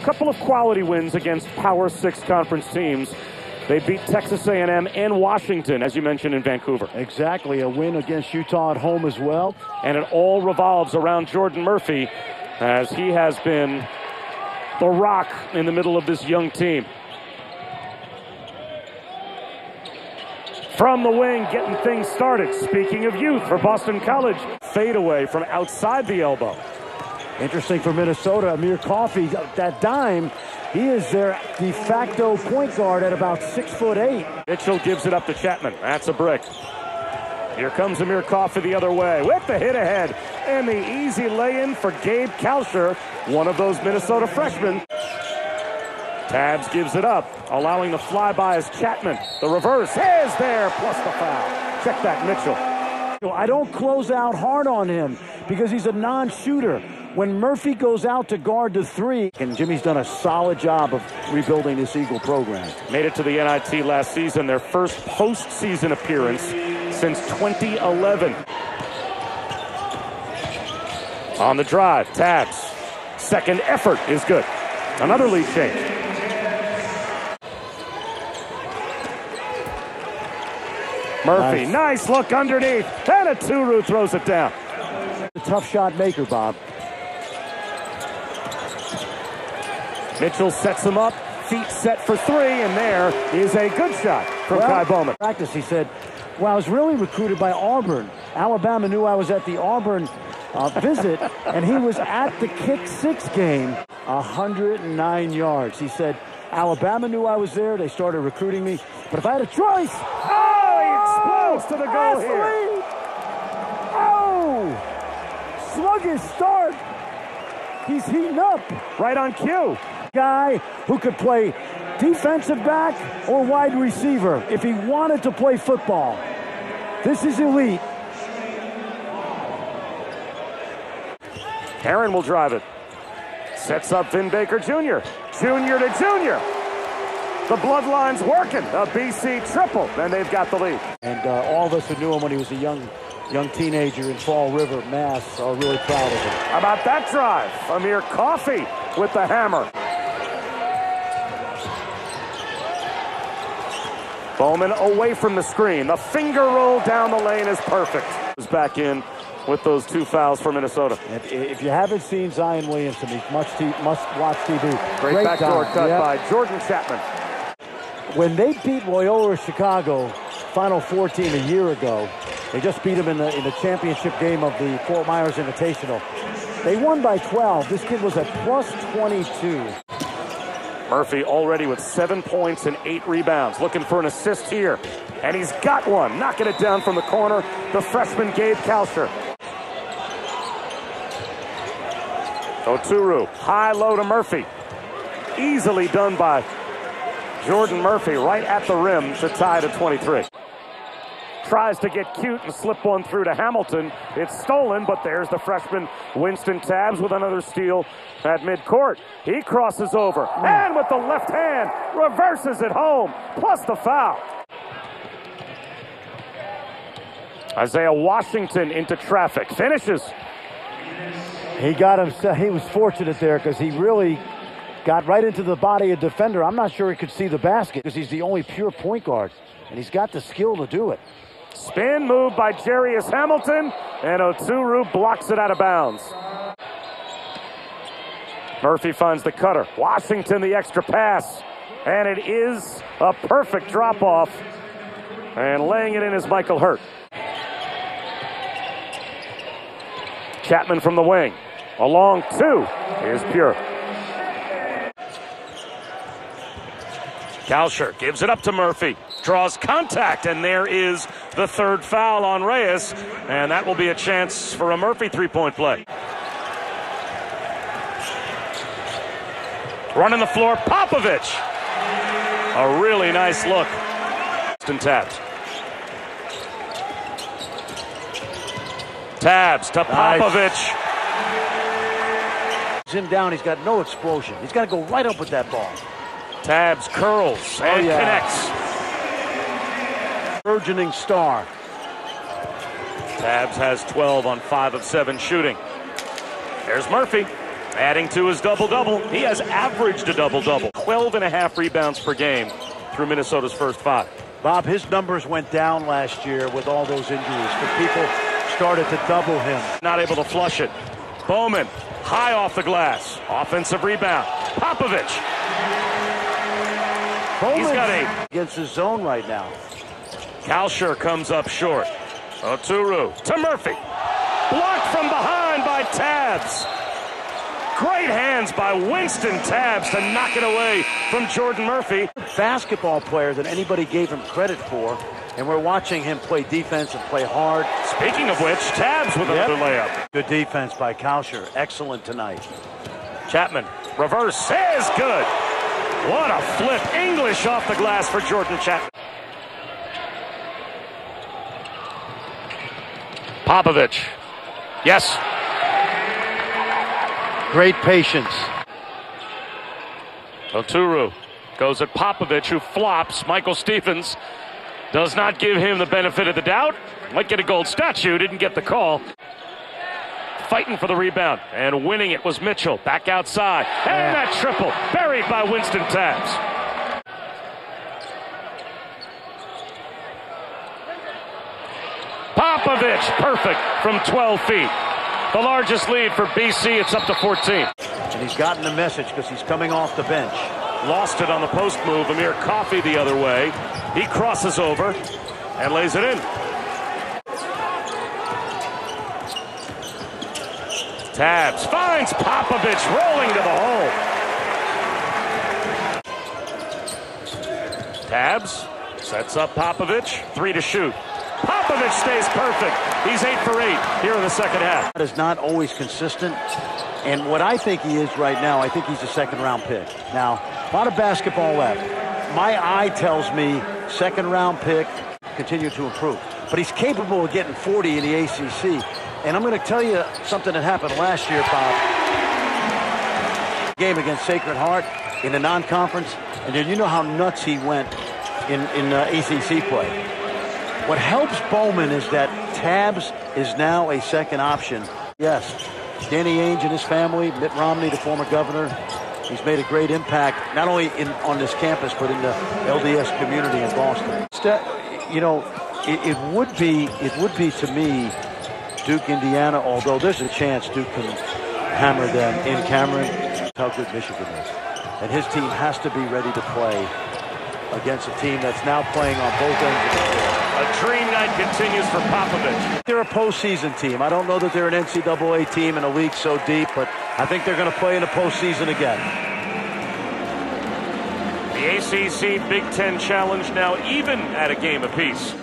couple of quality wins against Power 6 conference teams. They beat Texas A&M and Washington, as you mentioned, in Vancouver. Exactly, a win against Utah at home as well. And it all revolves around Jordan Murphy, as he has been the rock in the middle of this young team. From the wing, getting things started. Speaking of youth, for Boston College, fadeaway from outside the elbow. Interesting for Minnesota, Amir Coffey, that dime, he is their de facto point guard at about 6'8". Mitchell gives it up to Chapman. That's a brick. Here comes Amir Coffey the other way with the hit ahead. And the easy lay-in for Gabe Kalsher, one of those Minnesota freshmen. Tabs gives it up, allowing the flyby as Chapman. The reverse is there, plus the foul. Check that, Mitchell. I don't close out hard on him because he's a non-shooter. When Murphy goes out to guard the three, and Jimmy's done a solid job of rebuilding this Eagle program. Made it to the NIT last season, their first postseason appearance since 2011. On the drive, Tabs. Second effort is good. Another lead change. Murphy, nice look underneath. And a Turu throws it down. A tough shot maker, Bob. Mitchell sets him up, feet set for three, and there is a good shot from Kai Bowman. Practice, he said, well, I was really recruited by Auburn. Alabama knew I was at the Auburn visit, and he was at the Kick 6 game, 109 yards. He said, Alabama knew I was there. They started recruiting me. But if I had a choice, he explodes to the goal here. Oh, sluggish start. He's heating up. Right on cue. Guy who could play defensive back or wide receiver if he wanted to play football. This is elite. Herron will drive it. Sets up Vin Baker Jr. Junior to junior. The bloodline's working. A BC triple, and they've got the lead. And all of us who knew him when he was a young teenager in Fall River, Mass, are really proud of him. How about that drive? Amir Coffey with the hammer. Bowman away from the screen. The finger roll down the lane is perfect. Is back in with those two fouls for Minnesota. And if you haven't seen Zion Williamson, he's must watch TV. Great backdoor cut by Jordan Chapman. When they beat Loyola Chicago, Final Four team a year ago, they just beat him in the championship game of the Fort Myers Invitational. They won by 12. This kid was at plus 22. Murphy already with 7 points and 8 rebounds. Looking for an assist here. And he's got one. Knocking it down from the corner. The freshman Gabe Kalsher. Oturu, high-low to Murphy. Easily done by Jordan Murphy right at the rim to tie to 23. Tries to get cute and slip one through to Hamilton. It's stolen, but there's the freshman Winston Tabs with another steal at midcourt. He crosses over, and with the left hand, reverses it home, plus the foul. Isaiah Washington into traffic, finishes. He got him. He was fortunate there because he really got right into the body of defender. I'm not sure he could see the basket because he's the only pure point guard, and he's got the skill to do it. Spin move by Jarius Hamilton, and Oturu blocks it out of bounds. Murphy finds the cutter. Washington the extra pass, and it is a perfect drop-off. And laying it in is Michael Hurt. Chapman from the wing. A long two is pure. Kalsher gives it up to Murphy. Draws contact, and there is the third foul on Reyes. And that will be a chance for a Murphy three-point play. Running the floor, Popovich. A really nice look. Tabs. Tabs to Popovich. Him down, he's got no explosion. He's got to go right up with that ball. Tabs curls and connects. Burgeoning star. Tabs has 12 on 5 of 7 shooting. There's Murphy. Adding to his double-double. He has averaged a double-double. 12.5 rebounds per game through Minnesota's first 5. Bob, his numbers went down last year with all those injuries, but people started to double him. Not able to flush it. Bowman, high off the glass. Offensive rebound. Popovich. Bowman's He's got 8. Against his zone right now. Kalsher comes up short. Oturu to Murphy. Blocked from behind by Tabbs. Great hands by Winston Tabbs to knock it away from Jordan Murphy. Basketball player that anybody gave him credit for, and we're watching him play defense and play hard. Speaking of which, Tabbs with another layup. Good defense by Kalsher. Excellent tonight. Chapman, reverse, is good. What a flip. English off the glass for Jordan Chapman. Popovich. Yes. Great patience. Oturu goes at Popovich, who flops. Michael Stephens does not give him the benefit of the doubt. Might get a gold statue, didn't get the call. Fighting for the rebound, and winning it was Mitchell. Back outside, and that triple buried by Winston Tabbs. Popovich, perfect from 12 feet. The largest lead for BC, it's up to 14. And he's gotten the message because he's coming off the bench. Lost it on the post move. Amir Coffey the other way. He crosses over and lays it in. Tabbs finds Popovich rolling to the hole. Tabbs sets up Popovich. 3 to shoot. Popovich stays perfect. He's 8 for 8 here in the second half. That is not always consistent. And what I think he is right now, I think he's a second-round pick. Now, a lot of basketball left. My eye tells me second-round pick, continue to improve. But he's capable of getting 40 in the ACC. And I'm going to tell you something that happened last year, Bob. Game against Sacred Heart in the non-conference. And then you know how nuts he went in ACC play. What helps Bowman is that Tabbs is now a second option. Yes, Danny Ainge and his family, Mitt Romney, the former governor, he's made a great impact, not only on this campus, but in the LDS community in Boston. You know, it would be to me, Duke, Indiana, although there's a chance Duke can hammer them in Cameron. That's how good Michigan is. And his team has to be ready to play against a team that's now playing on both ends of the floor. A dream night continues for Popovich. They're a postseason team. I don't know that they're an NCAA team in a league so deep, but I think they're going to play in the postseason again. The ACC Big Ten Challenge now even at a game apiece.